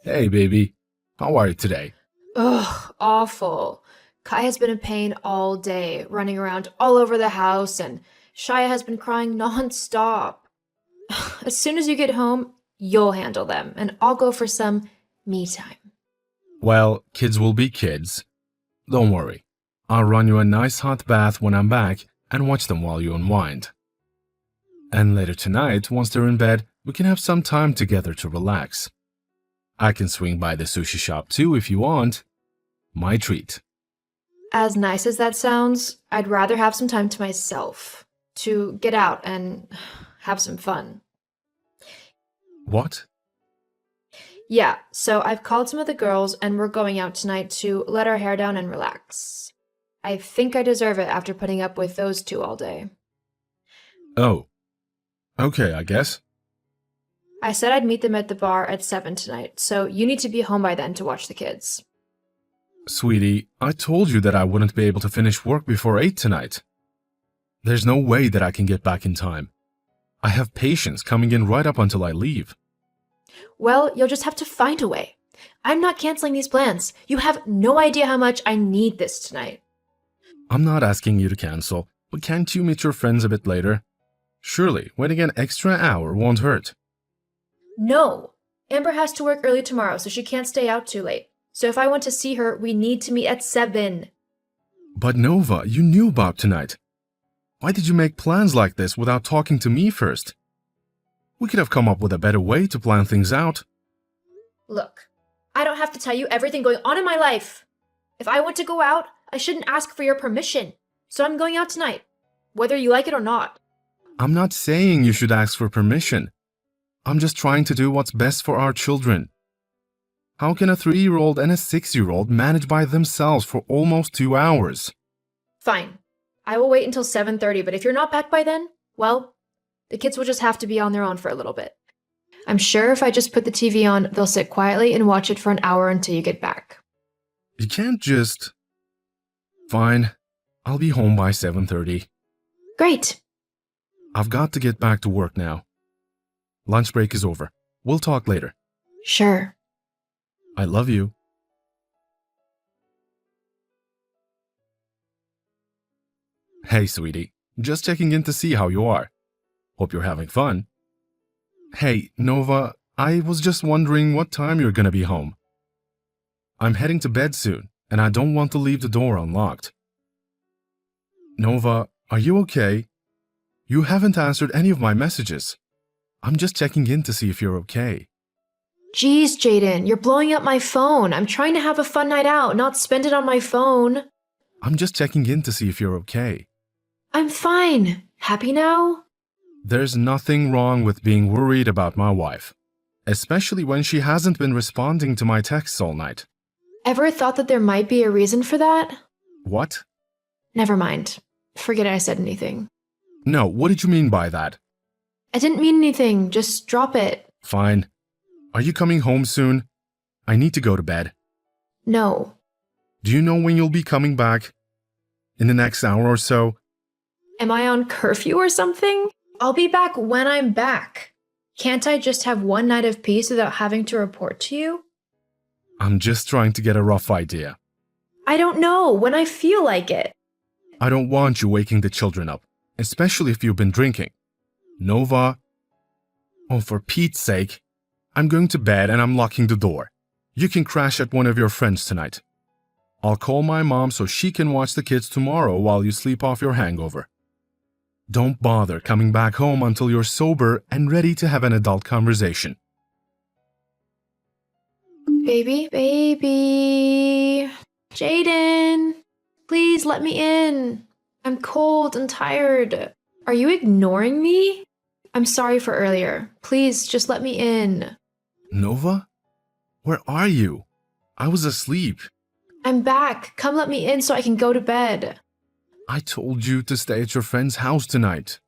Hey, baby. How are you today? Ugh, awful. Kai has been in pain all day, running around all over the house, and Shia has been crying nonstop. As soon as you get home, you'll handle them, and I'll go for some me time. Well, kids will be kids. Don't worry. I'll run you a nice hot bath when I'm back and watch them while you unwind. And later tonight, once they're in bed, we can have some time together to relax. I can swing by the sushi shop too if you want. My treat. As nice as that sounds, I'd rather have some time to myself, to get out and have some fun. What? Yeah, so I've called some of the girls and we're going out tonight to let our hair down and relax. I think I deserve it after putting up with those two all day. Oh. Okay, I guess. I said I'd meet them at the bar at 7 tonight, so you need to be home by then to watch the kids. Sweetie, I told you that I wouldn't be able to finish work before 8 tonight. There's no way that I can get back in time. I have patients coming in right up until I leave. Well, you'll just have to find a way. I'm not canceling these plans. You have no idea how much I need this tonight. I'm not asking you to cancel, but can't you meet your friends a bit later? Surely, waiting an extra hour won't hurt. No! Amber has to work early tomorrow, so she can't stay out too late. So if I want to see her, we need to meet at 7. But Nova, you knew about tonight. Why did you make plans like this without talking to me first? We could have come up with a better way to plan things out. Look, I don't have to tell you everything going on in my life. If I want to go out, I shouldn't ask for your permission. So I'm going out tonight, whether you like it or not. I'm not saying you should ask for permission. I'm just trying to do what's best for our children. How can a 3-year-old and a 6-year-old manage by themselves for almost 2 hours? Fine. I will wait until 7:30, but if you're not back by then, well, the kids will just have to be on their own for a little bit. I'm sure if I just put the TV on, they'll sit quietly and watch it for an hour until you get back. You can't just... Fine. I'll be home by 7:30. Great. I've got to get back to work now. Lunch break is over. We'll talk later. Sure. I love you. Hey, sweetie. Just checking in to see how you are. Hope you're having fun. Hey, Nova, I was just wondering what time you're gonna be home. I'm heading to bed soon, and I don't want to leave the door unlocked. Nova, are you okay? You haven't answered any of my messages. I'm just checking in to see if you're okay. Geez, Jaden, you're blowing up my phone. I'm trying to have a fun night out, not spend it on my phone. I'm just checking in to see if you're okay. I'm fine. Happy now? There's nothing wrong with being worried about my wife, especially when she hasn't been responding to my texts all night. Ever thought that there might be a reason for that? What? Never mind. Forget I said anything. No, what did you mean by that? I didn't mean anything. Just drop it. Fine. Are you coming home soon? I need to go to bed. No. Do you know when you'll be coming back? In the next hour or so? Am I on curfew or something? I'll be back when I'm back. Can't I just have one night of peace without having to report to you? I'm just trying to get a rough idea. I don't know. When I feel like it. I don't want you waking the children up, especially if you've been drinking. Nova. Oh, for Pete's sake. I'm going to bed and I'm locking the door. You can crash at one of your friends tonight. I'll call my mom so she can watch the kids tomorrow while you sleep off your hangover. Don't bother coming back home until you're sober and ready to have an adult conversation. Baby. Jaden, please let me in. I'm cold and tired. Are you ignoring me? I'm sorry for earlier. Please just let me in. Nova? Where are you? I was asleep. I'm back. Come let me in so I can go to bed. I told you to stay at your friend's house tonight.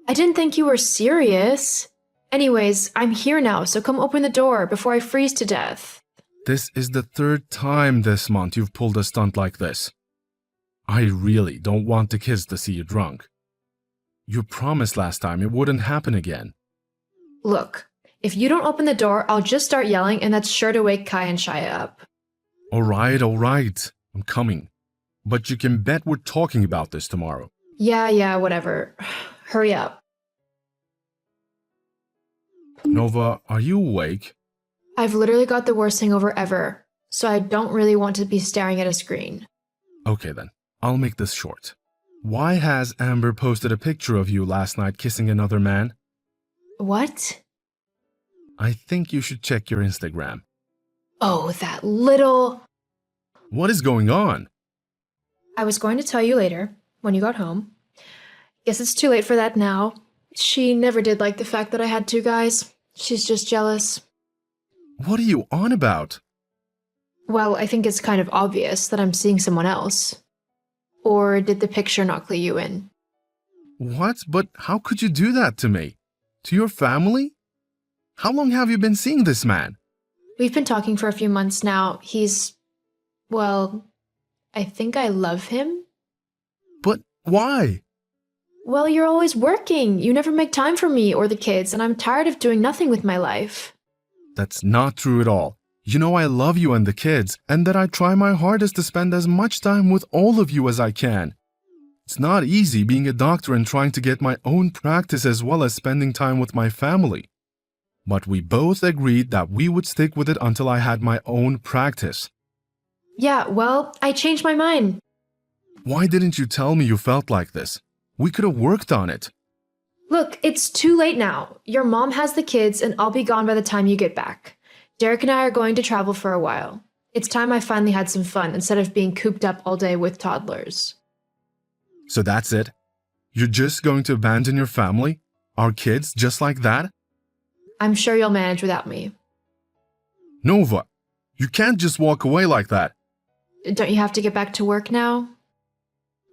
I didn't think you were serious. Anyways, I'm here now, so come open the door before I freeze to death. This is the 3rd time this month you've pulled a stunt like this. I really don't want the kids to see you drunk. You promised last time it wouldn't happen again. Look, If you don't open the door, I'll just start yelling, and that's sure to wake Kai and Shia up. All right. I'm coming. But you can bet we're talking about this tomorrow. Yeah, whatever. Hurry up. Nova, are you awake? I've literally got the worst hangover ever, so I don't really want to be staring at a screen. Okay then, I'll make this short. Why has Amber posted a picture of you last night kissing another man? What? I think you should check your Instagram. Oh, that little... What is going on? I was going to tell you later, when you got home. Guess it's too late for that now. She never did like the fact that I had two guys. She's just jealous. What are you on about? Well, I think it's kind of obvious that I'm seeing someone else. Or did the picture not clue you in? What? But how could you do that to me? To your family? How long have you been seeing this man? We've been talking for a few months now. Well, I think I love him. But why? Well, you're always working. You never make time for me or the kids, and I'm tired of doing nothing with my life. That's not true at all. You know I love you and the kids, and that I try my hardest to spend as much time with all of you as I can. It's not easy being a doctor and trying to get my own practice as well as spending time with my family. But we both agreed that we would stick with it until I had my own practice. Yeah, well, I changed my mind. Why didn't you tell me you felt like this? We could have worked on it. Look, it's too late now. Your mom has the kids, and I'll be gone by the time you get back. Derek and I are going to travel for a while. It's time I finally had some fun instead of being cooped up all day with toddlers. So that's it? You're just going to abandon your family? Our kids just like that? I'm sure you'll manage without me. Nova, you can't just walk away like that. Don't you have to get back to work now?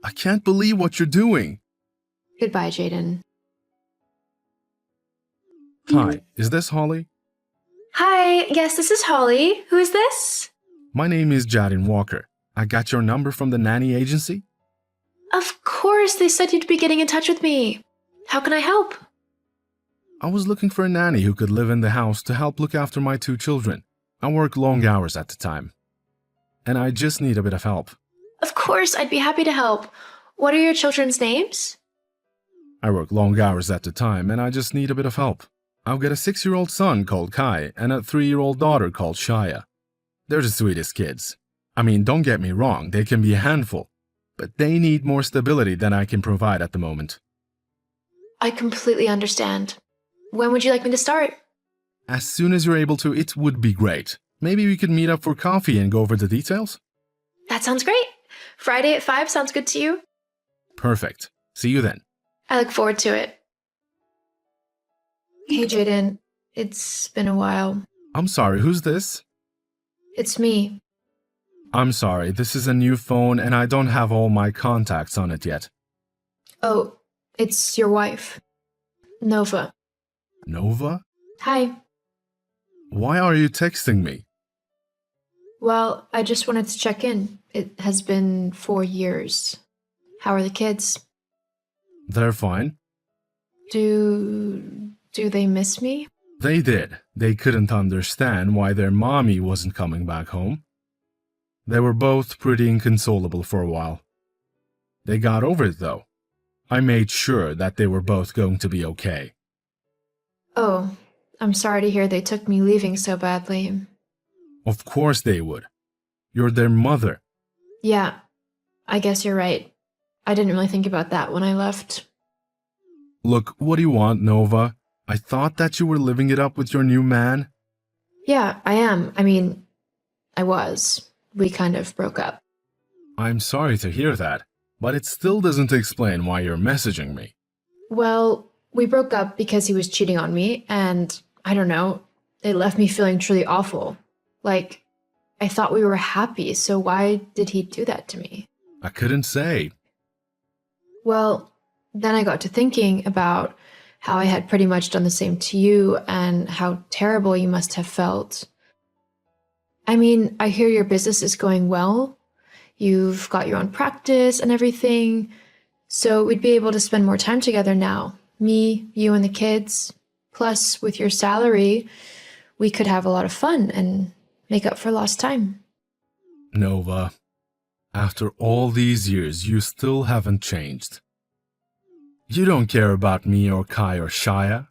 I can't believe what you're doing. Goodbye, Jaden. Hi, is this Holly? Hi, yes, this is Holly. Who is this? My name is Jaden Walker. I got your number from the nanny agency. Of course, they said you'd be getting in touch with me. How can I help? I was looking for a nanny who could live in the house to help look after my two children. I work long hours at the time. And I just need a bit of help. Of course, I'd be happy to help. What are your children's names? I work long hours at the time and I just need a bit of help. I've got a 6-year-old son called Kai and a 3-year-old daughter called Shia. They're the sweetest kids. I mean, don't get me wrong, they can be a handful. But they need more stability than I can provide at the moment. I completely understand. When would you like me to start? As soon as you're able to, it would be great. Maybe we could meet up for coffee and go over the details? That sounds great. Friday at 5 sounds good to you? Perfect. See you then. I look forward to it. Hey, Jaden. It's been a while. I'm sorry, who's this? It's me. I'm sorry, this is a new phone and I don't have all my contacts on it yet. Oh, it's your wife. Nova. Nova? Hi. Why are you texting me? Well, I just wanted to check in. It has been 4 years. How are the kids? They're fine. Do they miss me? They did. They couldn't understand why their mommy wasn't coming back home. They were both pretty inconsolable for a while. They got over it though. I made sure that they were both going to be okay. Oh, I'm sorry to hear they took me leaving so badly. Of course they would. You're their mother. Yeah, I guess you're right. I didn't really think about that when I left. Look, what do you want, Nova? I thought that you were living it up with your new man. Yeah, I am. I was. We kind of broke up. I'm sorry to hear that, but it still doesn't explain why you're messaging me. Well, we broke up because he was cheating on me, and I don't know, it left me feeling truly awful. Like, I thought we were happy, so why did he do that to me? I couldn't say. Well, then I got to thinking about how I had pretty much done the same to you and how terrible you must have felt. I hear your business is going well. You've got your own practice and everything. So we'd be able to spend more time together now. Me, you, and the kids. Plus, with your salary, we could have a lot of fun and make up for lost time. Nova, after all these years, you still haven't changed. You don't care about me or Kai or Shia.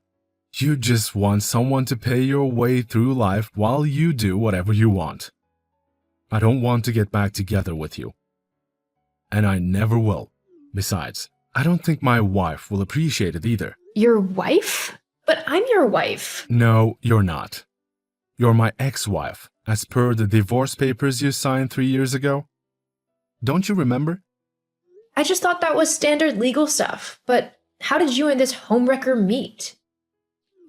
You just want someone to pay your way through life while you do whatever you want. I don't want to get back together with you. And I never will. Besides, I don't think my wife will appreciate it either. Your wife? But I'm your wife. No, you're not. You're my ex-wife, as per the divorce papers you signed 3 years ago. Don't you remember? I just thought that was standard legal stuff. But how did you and this homewrecker meet?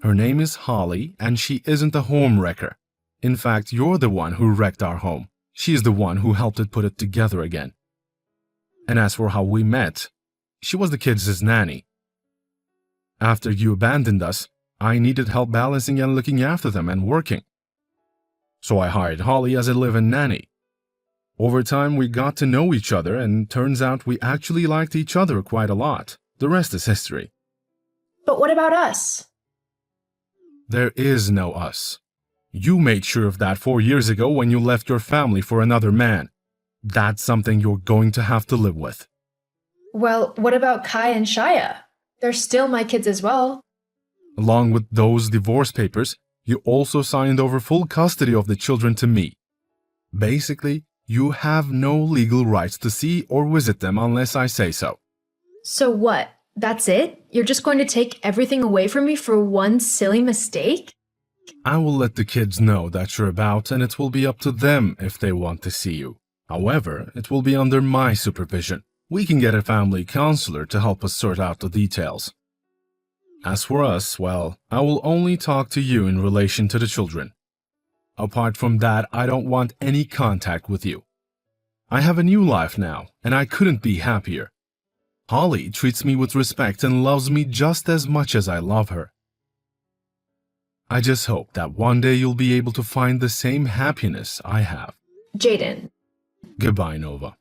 Her name is Holly, and she isn't a homewrecker. In fact, you're the one who wrecked our home. She's the one who helped it put it together again. And as for how we met, she was the kids' nanny. After you abandoned us, I needed help balancing and looking after them and working. So I hired Holly as a live-in nanny. Over time, we got to know each other, and turns out we actually liked each other quite a lot. The rest is history. But what about us? There is no us. You made sure of that 4 years ago when you left your family for another man. That's something you're going to have to live with. Well, what about Kai and Shia? They're still my kids as well. Along with those divorce papers, you also signed over full custody of the children to me. Basically, you have no legal rights to see or visit them unless I say so. So what? That's it? You're just going to take everything away from me for one silly mistake? I will let the kids know that you're about, and it will be up to them if they want to see you. However, it will be under my supervision. We can get a family counselor to help us sort out the details. As for us, well, I will only talk to you in relation to the children. Apart from that, I don't want any contact with you. I have a new life now, and I couldn't be happier. Holly treats me with respect and loves me just as much as I love her. I just hope that one day you'll be able to find the same happiness I have. Jaden. Goodbye, Nova.